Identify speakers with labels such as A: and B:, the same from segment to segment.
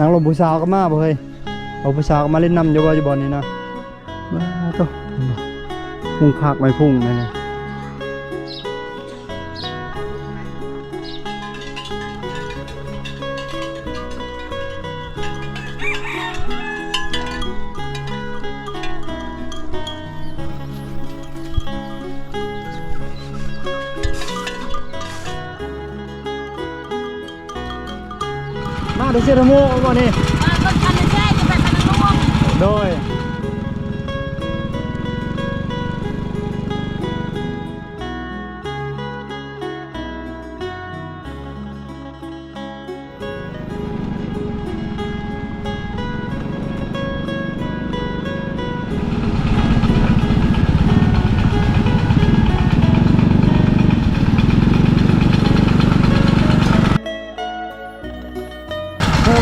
A: นางลมผู้สาวก็มาบ่เฮ้ยเอาผู้สาวก็มาเล่นน้ำอยู่บ่อยู่บ่นี่นะมาตัวพุ่งคักไม่พุ่งนี่นะมาเดี๋ยวเชื่อทโมบ่นี่
B: รถคันนี้แค่จะไปพนักงาน
A: โดย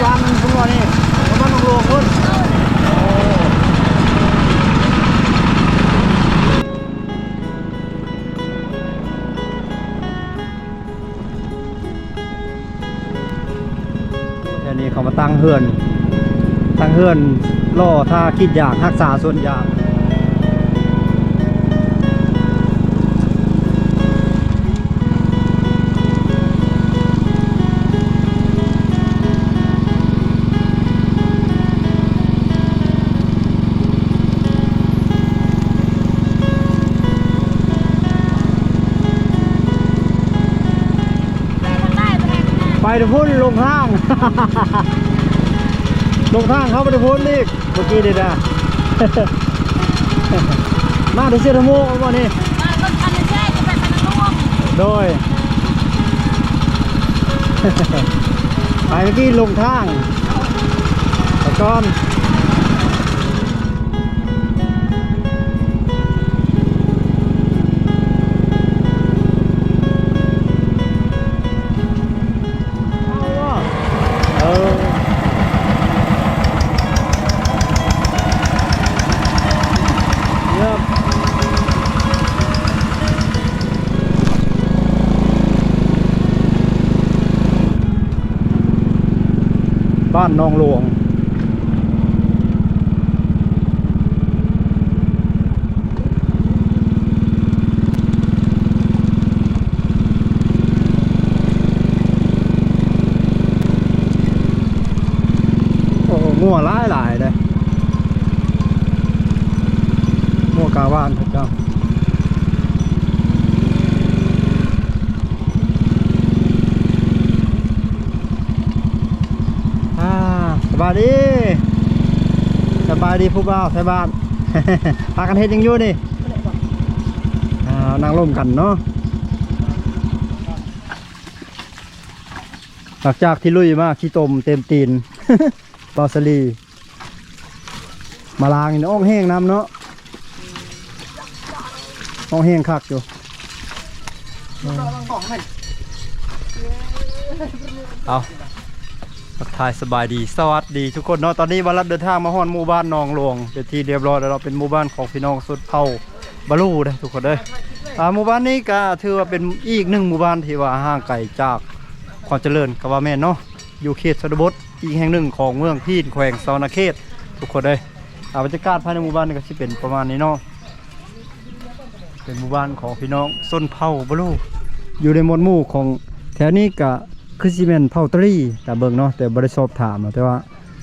A: บ้านมันพุ่งว่านี่บ้านหนองหลวงพุ่นเดี๋ยวนี้เขามาตั้งเฮือนล่อถ้าคิดอยากรักษาส่วนอยากไปเดี๋ยวพุ่นลงข้าง ลงข้างเขาไปเดี๋ยวพุ่นอีกเมื่อกี้เด็ดอ่ะ มาเดี๋ยวเชื่อทโมบ่นี่
B: รถคันนี้แค่จะไปพนักงาน
A: โดย ไปเมื่อกี้ลงข้างตะกอนบ้านหนองหลวงโอ้งัวหลายเลยงัวกาว่านพระเจ้าสบายดีผู้บ่าวใส่บ้าน พากันเฮ็ดยังอยู่นี่นั่งร่มกันเนาะหลังจากที่ลุยมาขี้ตมเต็มตีน ปอสลีมาล้างนี่อ้องแห้งน้ำเนาะอ้องแห้งคักอยู่เอาทักทายสบายดีสวัสดีทุกคนเนาะตอนนี้มารับเดินทางมาฮอนหมู่บ้านหนองหลวงเป็นที่เรียบร้อยแล้วเราเป็นหมู่บ้านของพี่น้องสุดเผ่าบาลูได้ทุกคนเลยหมู่บ้านนี้ก็ถือว่าเป็นอีกหนึ่งหมู่บ้านที่ว่าห่างไกลจากความเจริญกว่าแม่นเนาะอยู่เขตชนบทอีกแห่งหนึ่งของเมืองพีนแขวงสวรรณเขตทุกคนเลยบรรยากาศภายในหมู่บ้านนี้ก็จะเป็นประมาณนี้เนาะเป็นหมู่บ้านของพี่น้องชนเผ่าบาลูอยู่ในหมวดหมู่ของแถวนี้ก็คือซีเมนเผาตรีแต่เบิ่งเนาะแต่บริสอบถามแต่ว่า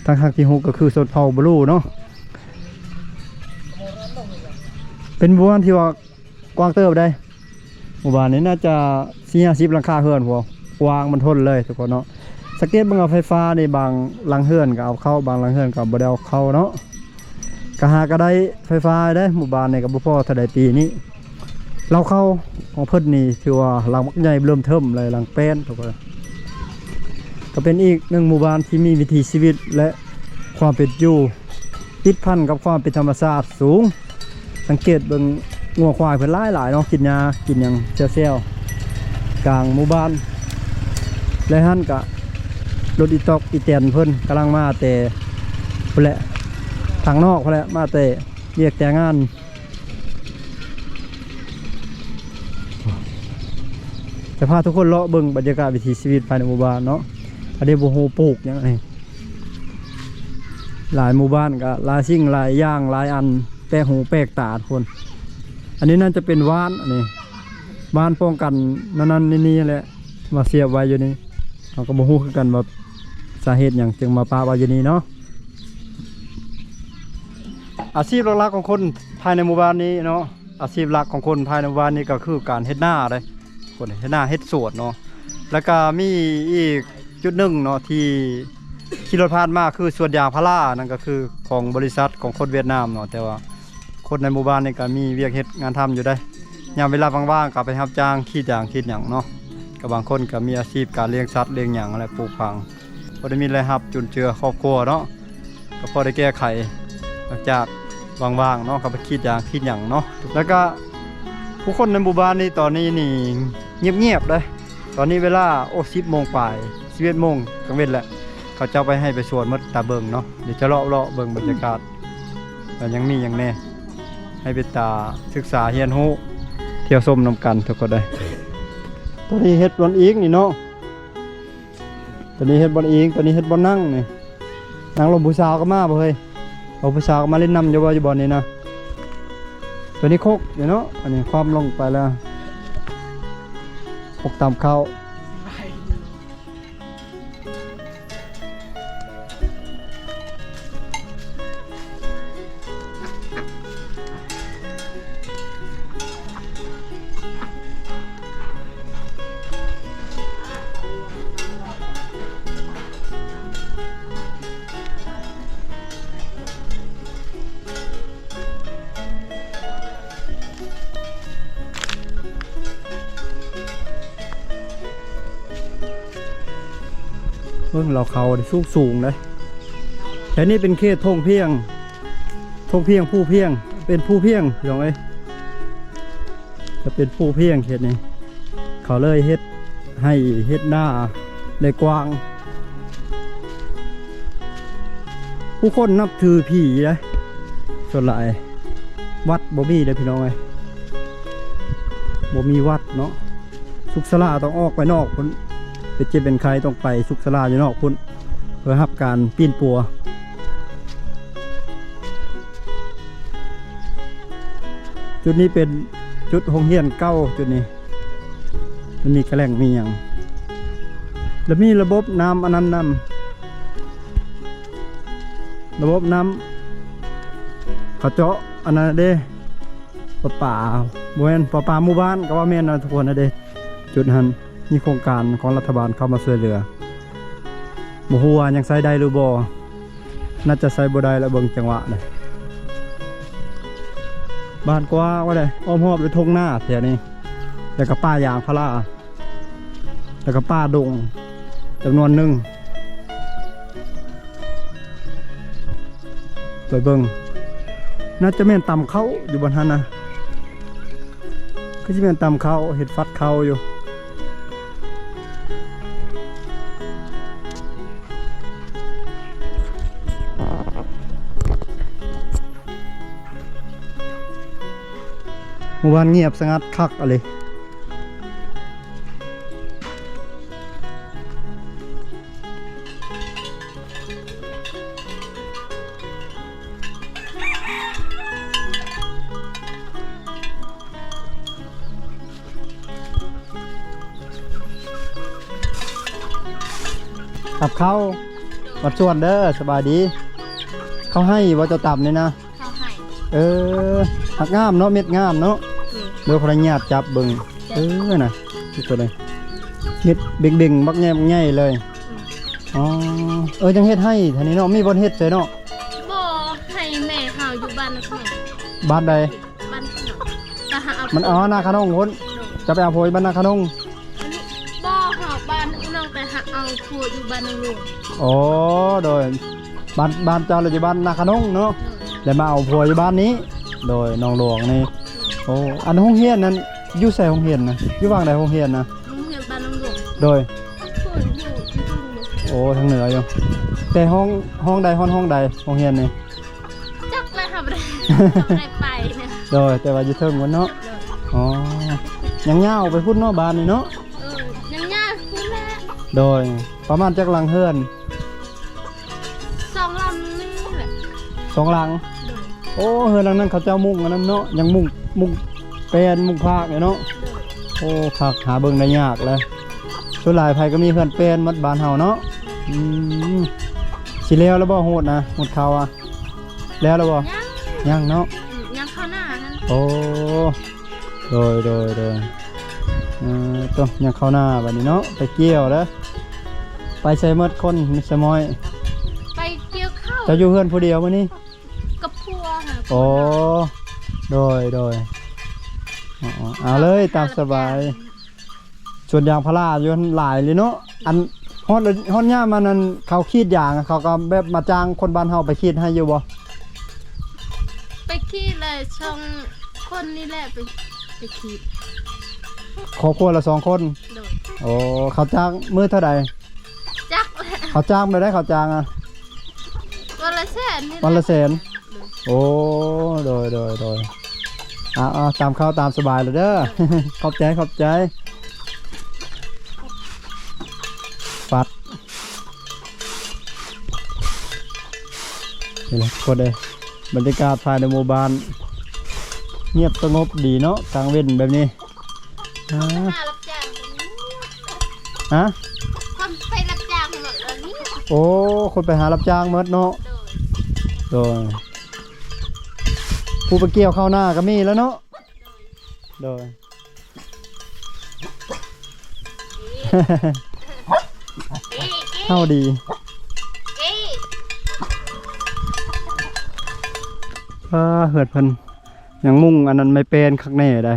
A: ทางที่6ก็คือสดเผาบลูเนาะเป็นหมู่บ้านที่ว่ากว้างเติบได้หมู่บ้านนี้น่าจะ40หลังคาเฮือนพวกกว้างมันทนเลยทุกคนเนาะสังเกตเบิ่งเอาไฟฟ้าในบางหลังเฮือนก็เอาเข้าบางหลังเฮือนก็บ่ได้เอาเข้าเนาะก็หาก็ได้ไฟฟ้าได้หมู่บ้านนี้ก็บ่พอเท่าใดปีนี้เราเข้าของเพิ่นนี่ถือว่าหลังมักใหญ่เริ่มเทิ่มเลยหลังแป้นทุกคนก็เป็นอีกหนึ่งหมู่บ้านที่มีวิถีชีวิตและความเป็นอยู่ติดพันกับความเป็นธรรมชาติสูงสังเกตเบิ่งงัวควายเพิ่นหลายเนาะกินหญ้ากินหยังเซลกลางหมู่บ้านและหั่นก็รถอีตอกอีแตนเพิ่นกำลังมาแต่พุ่นแหละทางนอกพุ่นแหละมาแต่เรียกแต่งานจะพาทุกคนเลาะเบิ่งบรรยากาศวิถีชีวิตภายในหมู่บ้านเนาะอันนี้โบโฮปลูกยังไง หลายหมู่บ้านก็หลายสิ่งหลายอย่างหลายอันแปลกหูแปลกตาทุกคน อันนี้น่าจะเป็นว่านอันนี้ว่านป้องกันนั่นนี่แหละมาเสียบไว้อยู่นี่เราก็บ่ฮู้คือกันว่าสาเหตุหยังจึงมาปาไว้อยู่นี่เนาะอาชีพหลักๆของคนภายในหมู่บ้านนี้เนาะอาชีพหลักของคนภายในหมู่บ้านนี้ก็คือการเฮ็ดนาเลยคนเฮ็ดนาเฮ็ดสวนเนาะแล้วก็มีอีกจุดหนึ่งเนาะที่ขี่รถผ่านมาคือสวนยางพารานั่นก็คือของบริษัทของคนเวียดนามเนาะแต่ว่าคนในหมู่บ้านนี่ก็มีเวียกเฮ็ดงานทำอยู่ได้ยามเวลาว่างๆก็ไปรับจ้างขี้ยางขี้หยังเนาะก็บางคนก็มีอาชีพการเลี้ยงสัตว์เลี้ยงหยังอะไรปลูกผังพอได้มีรายรับจุนเจือครอบครัวเนาะก็พอได้แก้ไขหลังจากว่างๆเนาะก็ไปขี้ยางขี้หยังเนาะแล้วก็ผู้คนในหมู่บ้านนี่ตอนนี้นี่เงียบๆเลยตอนนี้เวลา10 โมงปลาย11 โมงกลางเว้นแหละเขาจะไปให้ไปสวนมดตาเบิงเนาะเดี๋ยวจะเลาะเบิงบรรยากาศแต่ยังมีอย่างแน่ให้เป็นตาศึกษาเฮียนฮู้เที่ยวชมนำกันทุกคนได้ตัวนี้เฮ็ดบอลอิงนี่เนาะตัวนี้เฮ็ดบอลอิงตัวนี้เฮ็ดบอลนั่งนี่นั่งลมผู้สาวก็มาบ่เฮ้ยเอาผู้สาวก็มาเล่นน้ำอยู่บ่อยู่บอลนี่นะตัวนี้โคกเนาะอันนี้ความลงไปแล้วโคกตามเข้าเพิ่งเราเขาสูงเลยแต่นี่เป็นเขตทงเพียงผู้เพียงเป็นผู้เพียงพี่น้องเอ้ยจะเป็นผู้เพียงเขตนี้เขาเลยเฮ็ดให้เฮ็ดหน้าได้กว้างผู้คนนับถือผีเลยส่วนหลายวัดบ่มีเลยพี่น้องเอ้ยบ่มีวัดเนาะสุขศาลาต้องออกไปนอกคนเป็นเจ็บเป็นใครต้องไปสุขศาลาอยู่นอกพุ่นเพื่อรับการปีนปัวจุดนี้เป็นจุดโรงเรียนเก้าจุดนี้มันมีกระแหล่งมีอย่างแล้วมีระบบน้ำอันนั้นน้ำระบบน้ำเขาเจาะอันนั้นเด้ป่าบริเวณป่าหมู่บ้านก็ว่าแม่นนะทุกคนนะเด้จุดนั้นมีโครงการของรัฐบาลเข้ามาช่วยเหลือบ่ฮู้ว่ายังใช้ได้หรือบ่น่าจะใช้บ่ได้แล้วเบิ่งจังหวะเลยบ้านกว้างว่าได้อ้อมรอบด้วยทุ่งนาแถวนี้แล้วก็ป่ายางพาราแล้วก็ป่าดงจำนวนหนึ่งไปเบิ่งน่าจะแม่นตำเขาอยู่บนหันนะก็จะแม่นตำเขาเห็ดฟัดเขาอยู่หมู่บ้านเงียบสงัดคักอะไรตับเข้าวัดส่วนเด้อสบายดีเขาให้ว่าจะตับนี่นะ
B: เขาให้
A: หักงามเนาะเม็ดงามเนาะเดี๋ยวขออนุญาตจับเบิ่งน่ะทุกคนเลยเม็ดเบ่งๆบักแง่เลยอ๋อจังเฮ็ดให้ท่านี้เนาะมีบ่เฮ็ดใส่เนาะ
B: บ่ให้แม่เฮาอยู่บ้านนะแม่
A: บ้านใด
B: บ้านขนมจะหาเอา
A: มันนาคานงคนจะไปเอาโพยบ้านนาคานง
B: บ่เฮาบ้านน้องไปหาเอาผัวอยู่บ้านนางหลวง
A: อ๋อโดยบ้านเจ้าเลยอยู่บ้านนาคานงเนาะแล้วมาเอาโพยอยู่บ้านนี้โดยน้องหลวงนี่โอ้อันห้องเฮียนนั้นอยู่ใส่ห้องเฮียนนะอยู่ว่างใดห้องเฮียนนะ
B: โรงเรียนบ้านนางหลวง
A: โดย
B: ส่วนอยู่ที่ทุ่งเลย
A: โอ้ทางเหนืออยู่แต่ห้องใดห้องใดห้องเฮียนนี่
B: จักไปหาบ่ได้ไปเนี่ย
A: โดยแต่ว่าอยู่เทิงวันเนาะอ๋อยังเงาไปพุ่นเนาะบ้านนี่เนาะ
B: ยังยากคุณแม่
A: โดยประมาณจักหลังเฮือน
B: 2 ลำนี่แหละ
A: 2หลัง
B: โดย
A: โอ้เฮือนหลังนั้นเขาเจ้ามุ่งอันนั้นเนาะยังมุ่งแปลนมุ่งภาคเนี่ยเนาะ
B: โดย
A: โอ้คักหาเบิ่งได้ยากเลยส่วนหลายไผก็มีเฮือนแปลนมัดบ้านเฮาเนาะสิแล้วบ่โหดนะโหดเขาอ่ะแล้วบ่
B: ยัง
A: ยังเนาะ
B: ยังเข้าหน้านั้น
A: โอ้โดยต้องยังเข้าหน้าบัดนี้เนาะไปเกี่ยวแล้วไปใส่หมดคนมิสมอย
B: ไปเกี่ยวข้าว
A: จะอยู่เฮือนผู้เดียวมื้อนี้
B: กับพัวค่ะ
A: โอ้โดยอ๋อเอาเลยตามสบายส่วนยางพาราอยู่หลายเลยเนาะอันฮอดย่ามันนั่นเขาขีดยางเขาก็แบบมาจ้างคนบ้านเฮาไปขีดให้อยู่บ่
B: ไปขี้เลยช่องคนนี่แหละไปขี้
A: ครอบครัวละ2 คน
B: โดย
A: โอ้เขาจ้างมื้อเท่าใด
B: จักแหละ
A: เขาจ้างไปได้เขาจ้างอ่ะ
B: วันละแสนนี่แห
A: วันละแสน
B: โดย
A: โอ้โดยตามเข้าตามสบายเลยเด้อ ขอบใจปัดนี่แหละคนเลยบรรยากาศภายในหมู่บ้านเงียบสงบดีเนาะกลางเว้นแบบนี้
B: หน้ารับจ้าง
A: ฮะ
B: ทำไปรับจ้างหมดเลยนี่
A: โอ้คนไปหารับจ้างเมดเนาะ
B: โดย
A: โดยผู้ไปเกี่ยวเข้าหน้าก็มีแล้วเนาะโดย เข้าดีเหิดเพิ่นยังมุ่งอันนั้นไม่เป็นคักแน่ได้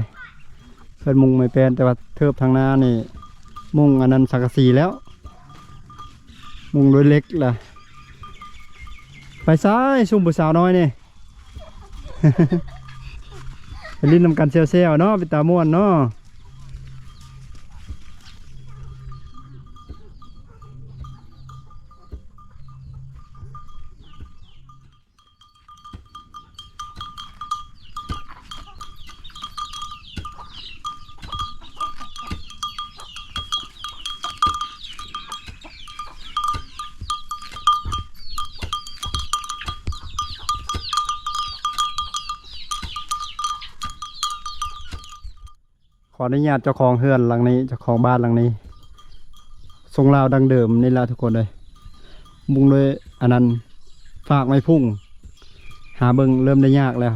A: เพิ่นมุ่งไม่เป็นแต่ว่าเทิบทางหน้านี่มุ่งอันนั้นสังกะสีแล้ว มุ่งโดยเล็กล่ะไปซ้ายซุ่มผู้สาวน้อยนี่ ไปลิ้นนำกันเซลเนาะไปตาม่วนเนาะขออนุญาตเจ้าของเฮือนหลังนี้เจ้าของบ้านหลังนี้ทรงลาวดังเดิมนี่ละทุกคนเลยมุงด้วยอันนั้นฝากไม้พุ่งหาเบิงเริ่มได้ยากแล้ว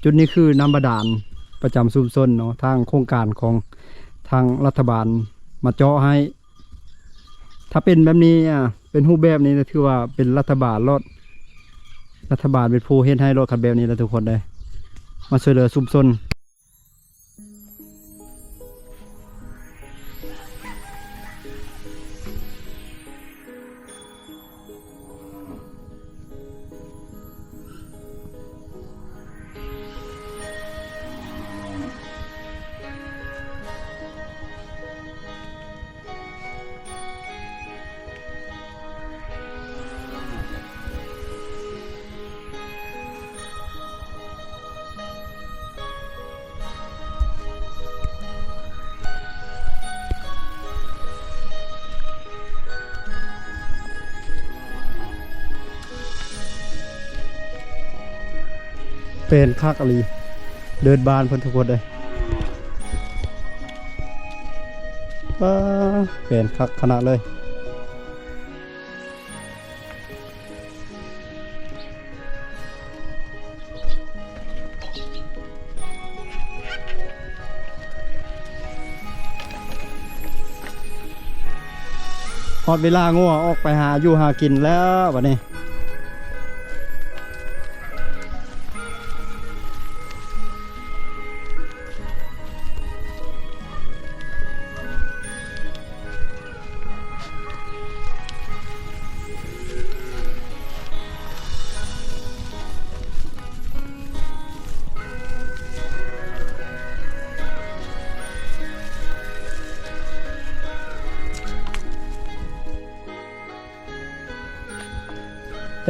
A: จุดนี้คือน้ำบาดาลประจำชุมชนเนาะทางโครงการของทางรัฐบาลมาเจาะให้ ถ้าเป็นแบบนี้เป็นรูปแบบนี้ถือว่าเป็นรัฐบาลเป็นผู้เฮ็ดให้รถคันแบบนี้แล้วทุกคนเลยมาช่วยเหลือชุมชนเป็นคักอลีเดินบานเพิ่นทุกคนเลยเป็นคักขนาดเลยพอดเวลางัวออกไปหาอยู่หากินแล้ววันนี้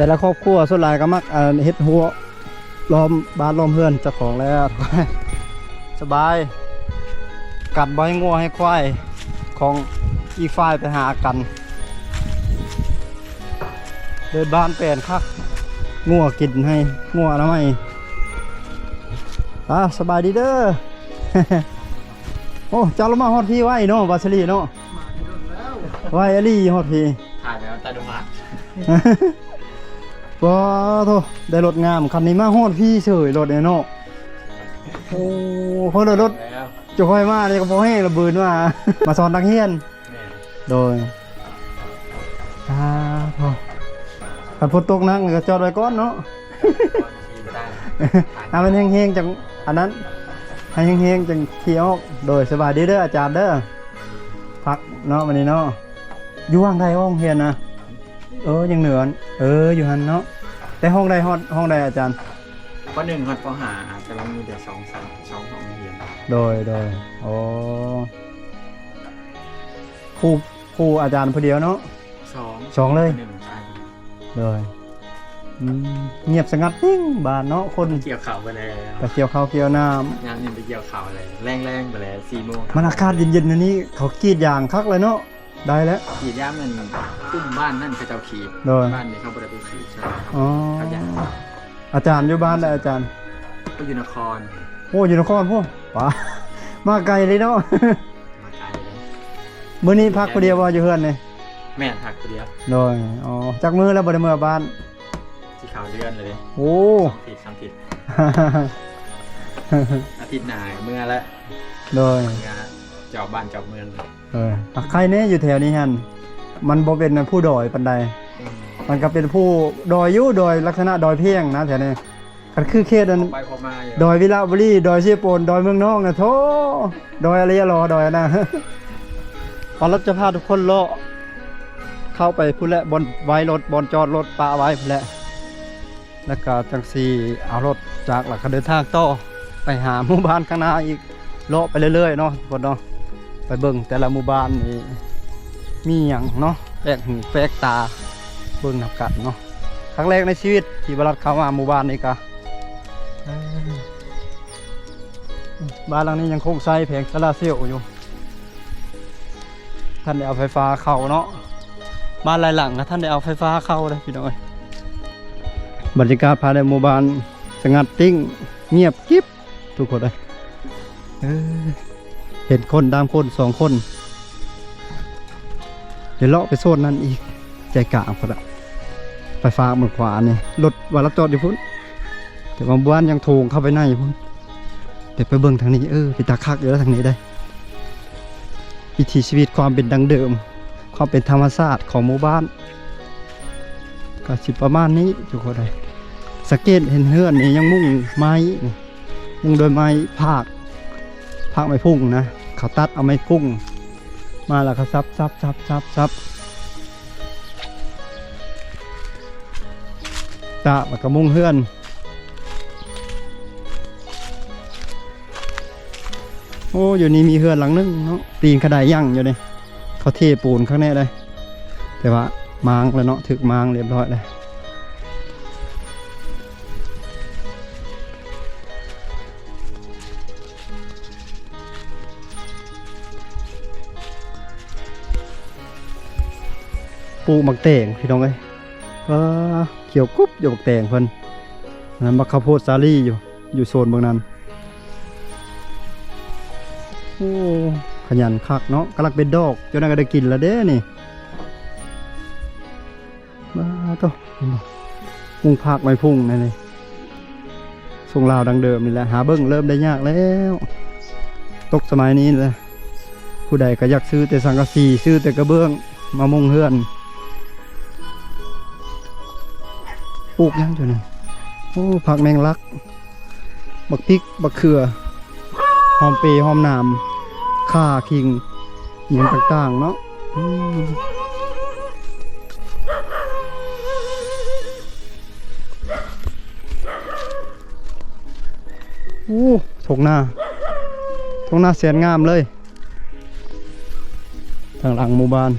A: แต่ละครอบครัวส่วนหลายก็มักเฮ็ดหัวล้อมบ้านล้อมเฮือนเจ้าของแล้ว สบายกัดบ่ให้งัวให้ควายของอีฝ่ายไปหากันเดินบ้านแปลนคัก งัวกินให้งัวแล้วไหมสบายดีเด้อ โอ้เจ้าลงมาฮอดพี่ไว้เนาะบาสลีเนาะไว้อลี่ฮอดพี่
C: ถ่ายแล้วตาดูมา
A: ว้าวโธ่ได้รถงามคันนี้มาฮอดพี่เฉยรถเนี่ยเนาะโอ้เพิ่นรถ
C: แล้ว
A: จะค่อยมาเลยก็บ่ให้ระเบิดมา มาสอนนักเรียน
C: แม่
A: โดยโธ่คันฝนตกนักก็จอดไว้ก่อนเนาะ
C: ขี่ไปได้
A: เอามันแห้งๆจังอันนั้นให้แห้งๆจังขี่ออกโดยสบายดีเด้ออาจารย์เด้อพักเนาะวันนี้เนาะอยู่ห้องใดห้องเรียนนะยังเหนืออยู่หันเนาะแต่ห้องใดห้องใดอาจารย์
C: ข้อหนึ่งฮอดข้อหาแต่เรามีเดี๋ยว2 เรียน
A: โดยโอ้ครูอาจารย์ผู้เดียวเนาะ สองเลย
C: หนึ่งใช่
A: โดยเงียบสงัดนิ่งบานเนาะคน
C: เกี่ยวข่าวไปแล้ว
A: ไปเกี่ยวข้าวเกี่ยวน้
C: งานนี้ไปเกี่ยวข่าวเลยแรงๆไปแล้ว4 โมง
A: ำมันอากาศเย็นๆนะนี่เขากรีดยางคักเลยเนาะได้แล้ว
C: ขี่ย่ามันตุ้มบ้านนั่นเขาเจ้าขี่
A: โดย
C: บ้านนี้เขาบ่ได้ไปขี่ใช่
A: อ๋อ
C: เขาอยาก
A: อาจารย์อยู่บ้านได้อาจารย์
C: ก็อยู่นคร
A: โอ้อยู่นครพวกป๋ามาไกลเลยเนาะ
C: มาไกลเลย
A: มื้อนี้พักผู้เดียวว่าอยู่เฮือนนี่
C: แม่ทักคนเดียว
A: โดยจักมื้อแล้วบ่ได้มื้อบ้าน
C: ที่ข่าวเลื่อนเลย
A: โอ้
C: ผิดคำผิดอาทิตย์หน้าเมื่อละ
A: โดย
C: งานเจอบบ้านเจอบเมือง
A: ใครเนี่ยอยู่แถวนี้ฮั่นมันบ่เป็นผู้ดอยปานใดมันก็เป็นผู้ดอยอยู่ดอยลักษณะดอยเพียงนะแถวนี้ก็คือเขตนั้น
C: ไปพอมาอยู่
A: ดอยวิลาบุรีดอยเชียโปนดอยเมืองนอกนะโธ่ดอยอะไรรอดอยนะ พอรถจะพาทุกคนเลาะเข้าไปพุ่นแหละบนไว้รถบนจอดรถปะไว้พุ่นแหละแล้วก็จังสีเอารถจากหลักเดินทางต่อไปหาหมู่บ้านข้างหน้าอีกเลาะไปเรื่อยๆเนาะทุกคนเนาะไปเบิ่งแต่ละหมู่บ้านนี่มีอย่างเนาะแปลกหูแปลกตาเบิ่งนับกันเนาะครั้งแรกในชีวิตที่บรัดเข้ามาหมู่บ้านนี้กะบ้านหลังนี้ยังคงใช้แผงโซล่าร์เซลล์อยู่ท่านได้เอาไฟฟ้าเข้าเนาะบ้านหลายหลังนะท่านได้เอาไฟฟ้าเข้าเลยพี่น้อยบรรยากาศภายในหมู่บ้านสงัดติ้งเงียบกิ๊บทุกคนเลยเห็นคนดามคน2 คนเดี๋ยวเลาะไปโซนนั้นอีกใจกลางพอละไฟฟ้าบนขวานี่รถวันละจอดอยู่พุ่นแต่บางบ้านยังโถงเข้าไปในพุ่นแต่ไปเบิ่งทางนี้ไปตาคักอยู่แล้วทางนี้ได้วิถีชีวิตความเป็นดังเดิมความเป็นธรรมชาติของหมู่บ้านก็สิประมาณนี้ทุกคนเลยสังเกตเห็นเฮือนนี่ยังมุ่งไม้นี่มุ่งโดยไม้ภาคไม้พุ่งนะเขาตัดเอาไม้พุ่งมาแล้วก็ซับตะแล้วก็มุ่งเฮือนโอ้อยู่นี่มีเฮือนหลังนึงเนาะตีนกระไดย่างอยู่นี่เขาเทปูนข้างในเลยแต่ว่ามางแล้วเนาะถึกมางเรียบร้อยเลยปลูกหมักแตงพี่น้องเอ้ยเขียวกุ๊บอยู่หมักแตงเพิ่นนั้นบักข้าวโพดสาลี่อยู่โซนบางนั้นโอ้ขยันคักเนาะกำลังเป็นดอกจนน่าก็ได้กินแล้วเด้นี่มาต่อพุ่งภาคไม่พุ่งนี่ทรงลาวดังเดิมนี่แหละหาเบิ้งเริ่มได้ยากแล้วตกสมัยนี้เลยผู้ใดก็อยากซื้อแต่สังกะสีซื้อแต่กระเบื้องมามุงเฮือนปลูกยังอยู่นี่โอ้ผักแมงลักบักพริกบักเขือหอมเปรย์หอมนามข่าคิงอย่างต่างๆเนาะโอ้ทงหน้าแสนงามเลยทางหลังหมู่บ้าน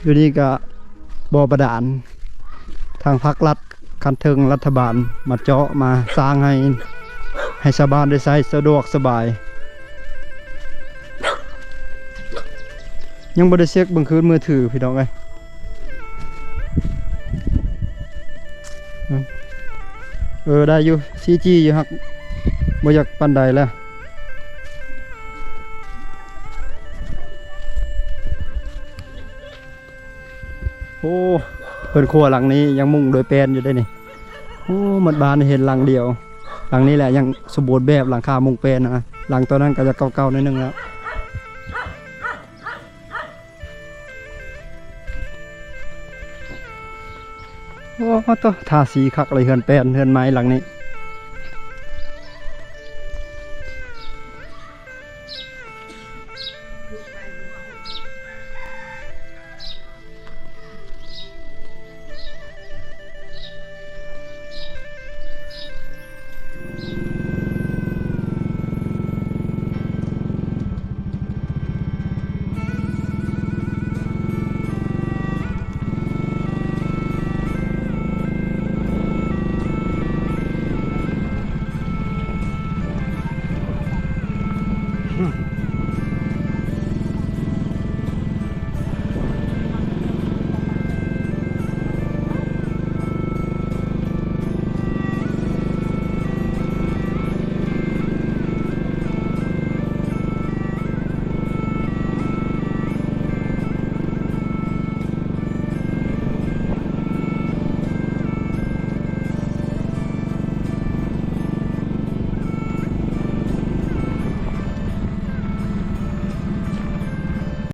A: อยู่นี่ก็บ่อประดานทางภาครัฐคันเทิงรัฐบาลมาเจาะมาสร้างให้ชาวบ้านได้ใช้สะดวกสบายยังบ่ได้เช็คเบิ่งคืนมือถือพี่น้องเอ้ย ได้อยู่ CG อยู่ฮักบ่อยากปานใดแล้วโอ้เพิ่นครัวหลังนี้ยังมุงโดยแปลนอยู่ได้นี่โอ้หมดบ้านเห็นหลังเดียวหลังนี้แหละยังสมบูรณ์แบบหลังคามุงแปลนนะหลังตัวนั้นก็จะเก่าๆนิดนึงแล้วโอ้ตัวทาสีคักเลยเฮือนแปลนเฮือนไม้หลังนี้